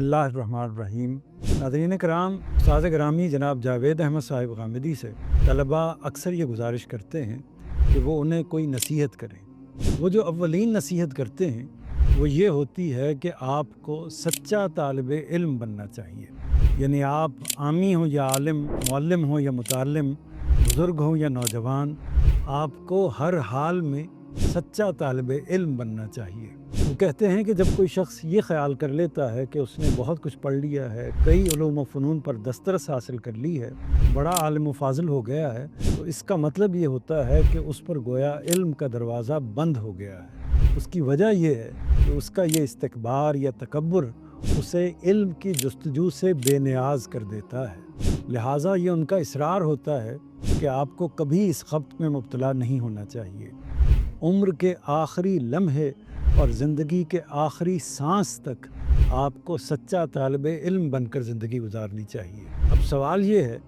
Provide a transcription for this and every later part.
बिस्मिल्लाहिर्रहमानिर्रहीम। नाज़रीन कराम, उस्ताद ग्रामी जनाब जावेद अहमद साहिब गामिदी से तलबा अक्सर ये गुजारिश करते हैं कि वो उन्हें कोई नसीहत करें। वो जो अव्वलीन नसीहत करते हैं वो ये होती है कि आपको सच्चा तालिबे इल्म बनना चाहिए। यानी आप आमी हो या आलिम, मुअल्लिम हो या मुताल्लिम, बुज़ुर्ग हो या नौजवान, आपको हर हाल में सच्चा तालिबे इल्म बनना चाहिए। वो कहते हैं कि जब कोई शख्स ये ख़याल कर लेता है कि उसने बहुत कुछ पढ़ लिया है, कई उलूम व फ़नून पर दस्तरस हासिल कर ली है, बड़ा आलिम व फ़ाज़िल हो गया है, तो इसका मतलब ये होता है कि उस पर गोया इल्म का दरवाज़ा बंद हो गया है। उसकी वजह यह है कि उसका ये इस्तिकबार या तकब्बुर उसे इल्म की जुस्तजू से बेनियाज कर देता है। लिहाजा ये उनका इसरार होता है कि आपको कभी इस ख़ब्त में मुब्तला नहीं होना चाहिए। उम्र के आखिरी लम्हे और ज़िंदगी के आखिरी सांस तक आपको सच्चा तालिबे इल्म बनकर ज़िंदगी गुजारनी चाहिए। अब सवाल ये है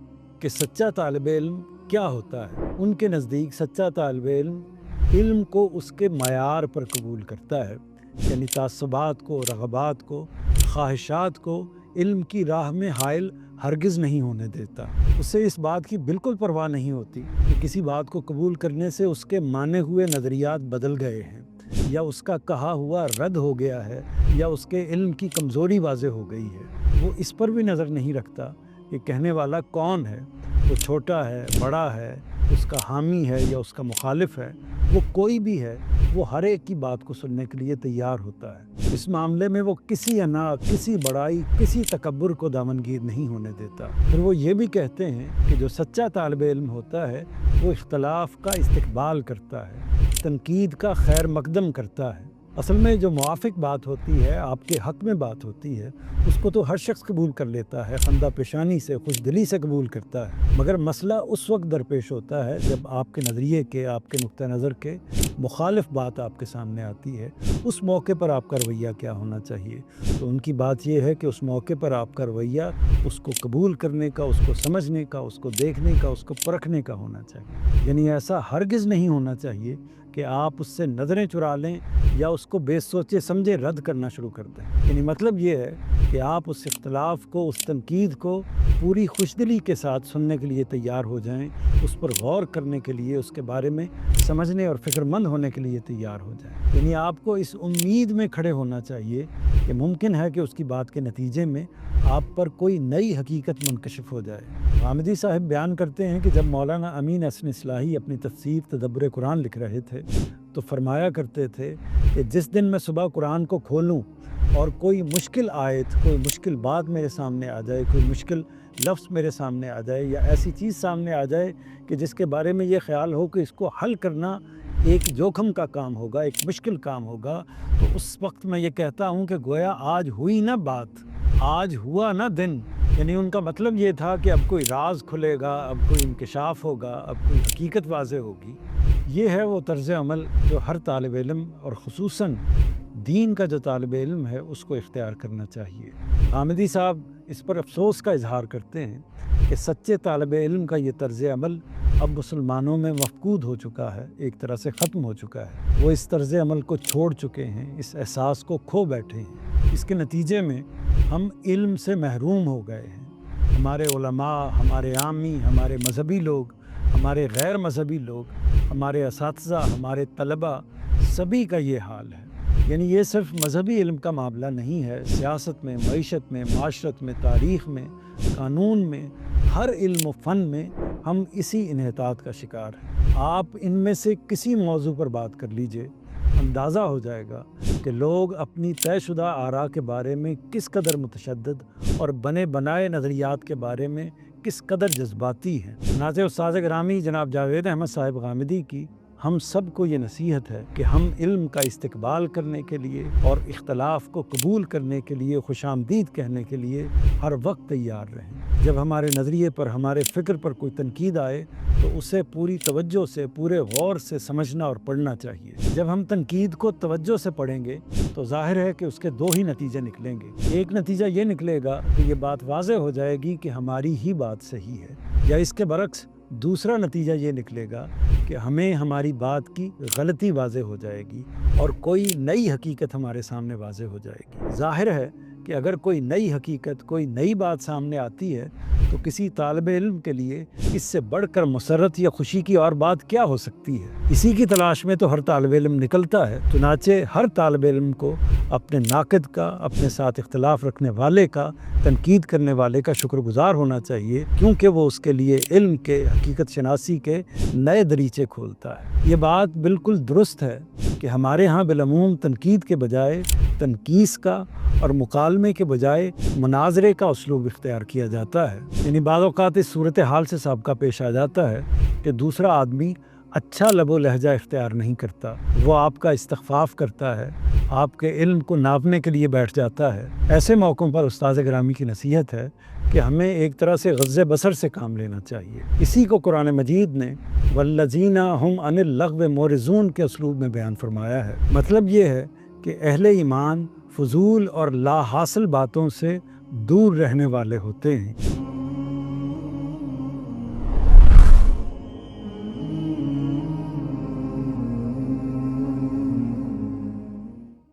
कि सच्चा तालिबे इल्म क्या होता है? उनके नज़दीक सच्चा तालिबे इल्म को उसके मयार पर कबूल करता है, यानी तासुबात को, रग़बात को, ख्वाहिशात को इल्म की राह में हाइल हरगिज़ नहीं होने देता। उसे इस बात की बिल्कुल परवाह नहीं होती कि किसी बात को कबूल करने से उसके माने हुए नज़रियात बदल गए हैं, या उसका कहा हुआ रद्द हो गया है, या उसके इल्म की कमज़ोरी वाज़ेह हो गई है। वो इस पर भी नज़र नहीं रखता कि कहने वाला कौन है, वो छोटा है, बड़ा है, उसका हामी है या उसका मुखालिफ है, वो कोई भी है, वो हर एक की बात को सुनने के लिए तैयार होता है। इस मामले में वो किसी अना, किसी बड़ाई, किसी तकब्बुर को दामनगीर नहीं होने देता। फिर वो ये भी कहते हैं कि जो सच्चा तालिबे इल्म होता है वो इख्तलाफ का इस्तिकबाल करता है, तनकीद का खैर मकदम करता है। असल में जो मुआफ़िक बात होती है, आपके हक़ में बात होती है, उसको तो हर शख्स कबूल कर लेता है, खंदा पेशानी से, खुश दिली से कबूल करता है। मगर मसला उस वक्त दरपेश होता है जब आपके नज़रिए के, आपके नुक्ता नज़र के मुखालिफ बात आपके सामने आती है। उस मौके पर आपका रवैया क्या होना चाहिए? तो उनकी बात यह है कि उस मौके पर आपका रवैया उसको कबूल करने का, उसको समझने का, उसको देखने का, उसको परखने का होना चाहिए। यानी ऐसा हरगिज़ नहीं होना चाहिए कि आप उससे नज़रें चुरा लें या उसको बेसोचे समझे रद्द करना शुरू कर दें। यानी मतलब ये है कि आप उस इख्तलाफ को, उस तनकीद को पूरी खुशदिली के साथ सुनने के लिए तैयार हो जाएं, उस पर गौर करने के लिए, उसके बारे में समझने और फ़िक्रमंद होने के लिए तैयार हो जाएं। यानी आपको इस उम्मीद में खड़े होना चाहिए कि मुमकिन है कि उसकी बात के नतीजे में आप पर कोई नई हकीकत मुनकशिफ हो जाए। गामिदी साहब बयान करते हैं कि जब मौलाना अमीन हसन इस्लाही अपनी तफसीर तदब्बुर कुरान लिख रहे थे तो फरमाया करते थे कि जिस दिन मैं सुबह कुरान को खोलूं और कोई मुश्किल आयत, कोई मुश्किल बात मेरे सामने आ जाए, कोई मुश्किल लफ्ज़ मेरे सामने आ जाए, या ऐसी चीज़ सामने आ जाए कि जिसके बारे में ये ख्याल हो कि इसको हल करना एक जोखम का काम होगा, एक मुश्किल काम होगा, तो उस वक्त मैं ये कहता हूँ कि गोया आज हुई ना बात, आज हुआ ना दिन। यानी उनका मतलब ये था कि अब कोई राज खुलेगा, अब कोई इंकिशाफ होगा, अब कोई हकीकत वाज़ेह होगी। ये है वो तर्ज़ अमल जो हर तालिब इल्म और ख़ुसूसन दीन का जो तालिब इल्म है उसको इख्तियार करना चाहिए। गामिदी साहब इस पर अफसोस का इजहार करते हैं कि सच्चे तालिब इल्म का ये तर्ज़ अमल अब मुसलमानों में मफ़कूद हो चुका है, एक तरह से ख़त्म हो चुका है। वो इस तर्ज़ अमल को छोड़ चुके हैं, इस एहसास को खो बैठे हैं। इसके नतीजे में हम इल्म से महरूम हो गए हैं। हमारे उलमा, हमारे आमी, हमारे मजहबी लोग, हमारे गैर मजहबी लोग, हमारे असातिज़ा, हमारे तलबा, सभी का ये हाल है। यानी ये सिर्फ मजहबी इल्म का मामला नहीं है, सियासत में, मईशत में, माशरत में, तारीख़ में, कानून में, हर इल्म फ़न में हम इसी इन्हितात का शिकार हैं। आप इनमें से किसी मौजू पर बात कर लीजिए, अंदाज़ा हो जाएगा कि लोग अपनी तयशुदा आरा के बारे में किस कदर मुतशद्दिद और बने बनाए नज़रियात के बारे में किस कदर जज्बाती हैं। नाज़े उस्ताद ग्रामी जनाब जावेद अहमद साहिब गामिदी की हम सब को ये नसीहत है कि हम इल्म का इस्तिकबाल करने के लिए और इख्तलाफ को कबूल करने के लिए, खुशामदीद कहने के लिए हर वक्त तैयार रहें। जब हमारे नज़रिए पर, हमारे फ़िक्र पर कोई तनकीद आए तो उसे पूरी तवज्जो से, पूरे गौर से समझना और पढ़ना चाहिए। जब हम तनकीद को तवज्जो से पढ़ेंगे तो ज़ाहिर है कि उसके दो ही नतीजे निकलेंगे। एक नतीजा ये निकलेगा कि ये बात वाज़ेह हो जाएगी कि हमारी ही बात सही है, या इसके बरक्स दूसरा नतीजा ये निकलेगा कि हमें हमारी बात की गलती वाज़ेह हो जाएगी और कोई नई हकीकत हमारे सामने वाज़ेह हो जाएगी। ज़ाहिर है کہ اگر کوئی نئی حقیقت، کوئی نئی بات سامنے آتی ہے تو کسی طالب علم کے لیے اس سے بڑھ کر مسرت یا خوشی کی اور بات کیا ہو سکتی ہے۔ اسی کی تلاش میں تو ہر طالب علم نکلتا ہے۔ چنانچہ ہر طالب علم کو اپنے ناقد کا، اپنے ساتھ اختلاف رکھنے والے کا، تنقید کرنے والے کا شکر گزار ہونا چاہیے، کیونکہ وہ اس کے لیے علم کے، حقیقت شناسی کے نئے دریچے کھولتا ہے۔ یہ بات بالکل درست ہے کہ ہمارے ہاں بالعموم تنقید کے بجائے تنقیص کا اور مکالمے کے بجائے مناظرے کا اسلوب اختیار کیا جاتا ہے۔ یعنی بعض اوقات اس صورتحال سے سابقہ پیش آ جاتا ہے کہ دوسرا آدمی اچھا لب و لہجہ اختیار نہیں کرتا، وہ آپ کا استخفاف کرتا ہے، آپ کے علم کو ناپنے کے لیے بیٹھ جاتا ہے۔ ایسے موقعوں پر استاذ گرامی کی نصیحت ہے کہ ہمیں ایک طرح سے غض بصر سے کام لینا چاہیے۔ اسی کو قرآن مجید نے والذین هم عن اللغو معرضون کے اسلوب میں بیان فرمایا ہے۔ مطلب یہ ہے کہ اہل ایمان فضول اور لا حاصل باتوں سے دور رہنے والے ہوتے ہیں۔